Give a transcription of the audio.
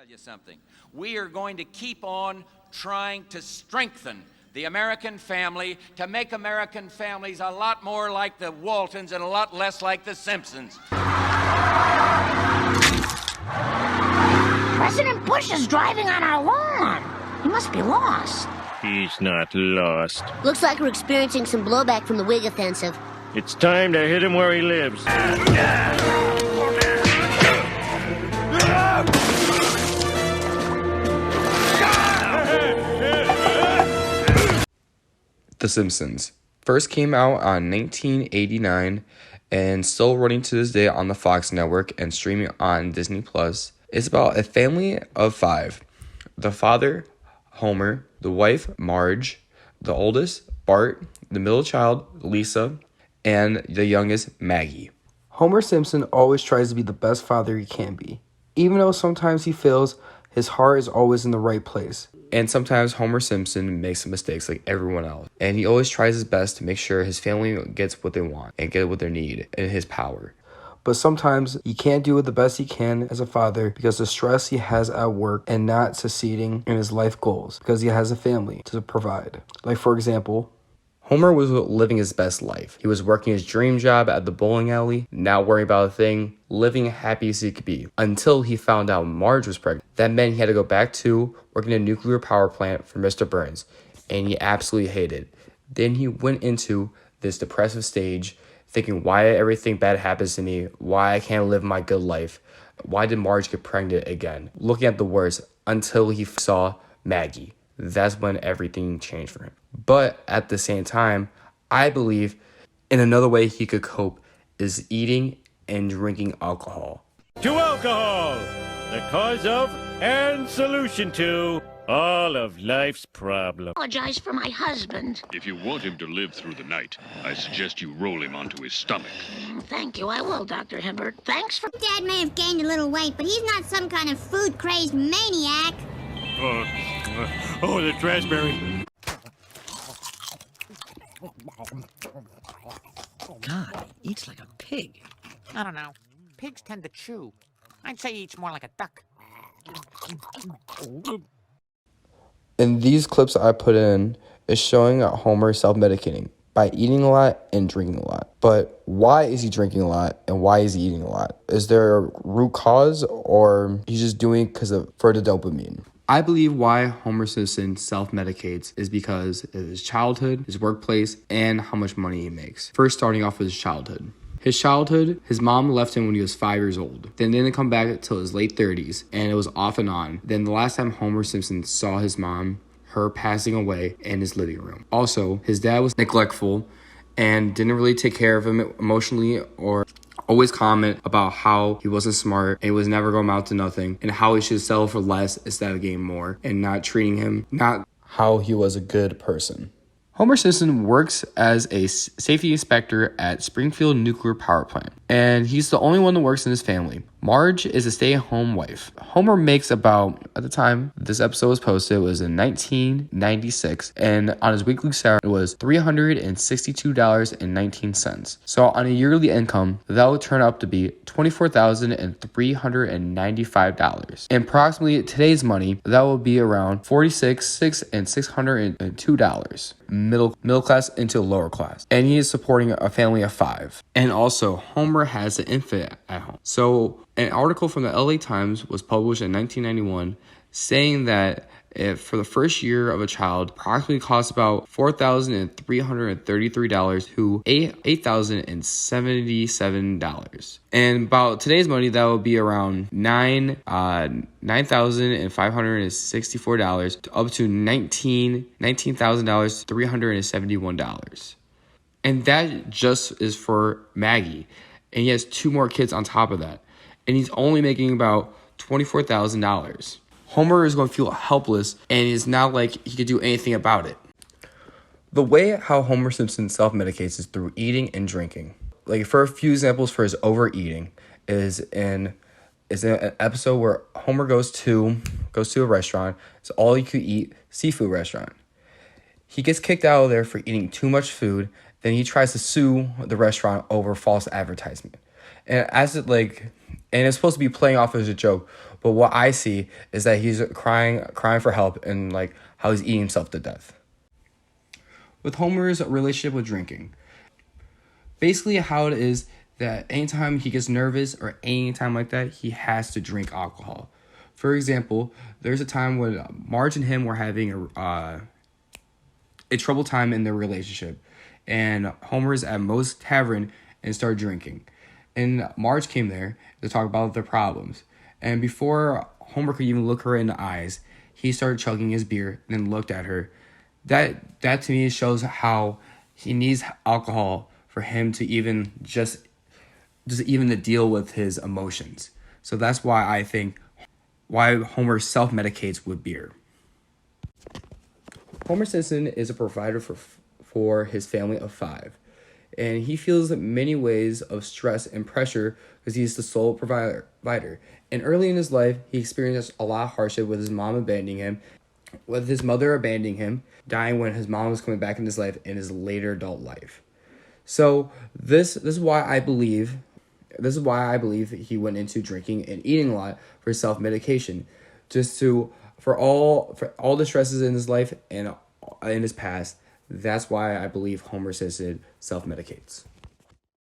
Tell you something. We are going to keep on trying to strengthen the American family to make American families a lot more like the Waltons and a lot less like the Simpsons. President Bush is driving on our lawn. He must be lost. He's not lost. Looks like we're experiencing some blowback from the Whig offensive. It's time to hit him where he lives. The Simpsons first came out on 1989 and still running to this day on the Fox network and streaming on Disney Plus. It's about a family of 5. The father, Homer, the wife, Marge, the oldest, Bart, the middle child, Lisa, and the youngest, Maggie. Homer Simpson always tries to be the best father he can be. Even though sometimes he fails, his heart is always in the right place. And sometimes Homer Simpson makes mistakes like everyone else. And he always tries his best to make sure his family gets what they want and get what they need in his power. But sometimes he can't do it the best he can as a father because of the stress he has at work and not succeeding in his life goals because he has a family to provide. Like, for example, Homer was living his best life. He was working his dream job at the bowling alley, not worrying about a thing, living happy as he could be, until he found out Marge was pregnant. That meant he had to go back to working a nuclear power plant for Mr. Burns, and he absolutely hated it. Then he went into this depressive stage, thinking why everything bad happens to me, why I can't live my good life, why did Marge get pregnant again? Looking at the worst until he saw Maggie. That's when everything changed for him. But at the same time, I believe in another way he could cope is eating and drinking alcohol. To alcohol, the cause of and solution to all of life's problems. Apologize for my husband. If you want him to live through the night, I suggest you roll him onto his stomach. Thank you, I will, Dr. Hibbert. Thanks for... Dad may have gained a little weight, but he's not some kind of food-crazed maniac. The raspberry. God, he eats like a pig. I don't know. Pigs tend to chew. I'd say he eats more like a duck. In these clips I put in is showing Homer self-medicating by eating a lot and drinking a lot. But why is he drinking a lot and why is he eating a lot? Is there a root cause or he's just doing it for the dopamine? I believe why Homer Simpson self-medicates is because of his childhood, his workplace, and how much money he makes. First, starting off with his childhood. His mom left him when he was 5 years old. Then didn't come back until his late 30s, and it was off and on. Then the last time Homer Simpson saw his mom, her passing away in his living room. Also, his dad was neglectful and didn't really take care of him emotionally or always comment about how he wasn't smart and he was never going to amount to nothing and how he should settle for less instead of getting more and not treating him, not how he was a good person. Homer Simpson works as a safety inspector at Springfield Nuclear Power Plant, and he's the only one that works in his family. Marge is a stay-at-home wife. Homer makes about, at the time this episode was posted, it was in 1996, and on his weekly salary it was $362.19. So on a yearly income, that would turn out to be $24,395. And approximately today's money, that would be around $46,602. Middle class into lower class. And he is supporting a family of 5. And also, Homer has an infant at home. So an article from the LA Times was published in 1991 saying that for the first year of a child, approximately costs about $4,333 to $8,077. And about today's money, that would be around $9,564 to up to $19,000 to $371. And that just is for Maggie. And he has 2 more kids on top of that. And he's only making about $24,000. Homer is going to feel helpless, and it's not like he could do anything about it. The way how Homer Simpson self-medicates is through eating and drinking. Like, for a few examples for his overeating is in an episode where Homer goes to a restaurant. It's all you could eat seafood restaurant. He gets kicked out of there for eating too much food. Then he tries to sue the restaurant over false advertisement. And it's supposed to be playing off as a joke, But what I see is that he's crying for help and like how he's eating himself to death. With Homer's relationship with drinking, basically how it is that anytime he gets nervous or anytime like that, he has to drink alcohol. For example, there's a time when Marge and him were having a troubled time in their relationship, and Homer's at Moe's Tavern and started drinking. And Marge came there to talk about their problems. And before Homer could even look her in the eyes, he started chugging his beer and then looked at her. That to me shows how he needs alcohol for him to even just even to deal with his emotions. So that's why I think why Homer self-medicates with beer. Homer Simpson is a provider for his family of 5. And he feels many ways of stress and pressure because he's the sole provider. And early in his life, he experienced a lot of hardship with his mom abandoning him, with his mother abandoning him, dying when his mom was coming back in his life in his later adult life. So this is why I believe that he went into drinking and eating a lot for self-medication, just for all the stresses in his life and in his past. That's why I believe Homer Simpson self-medicates.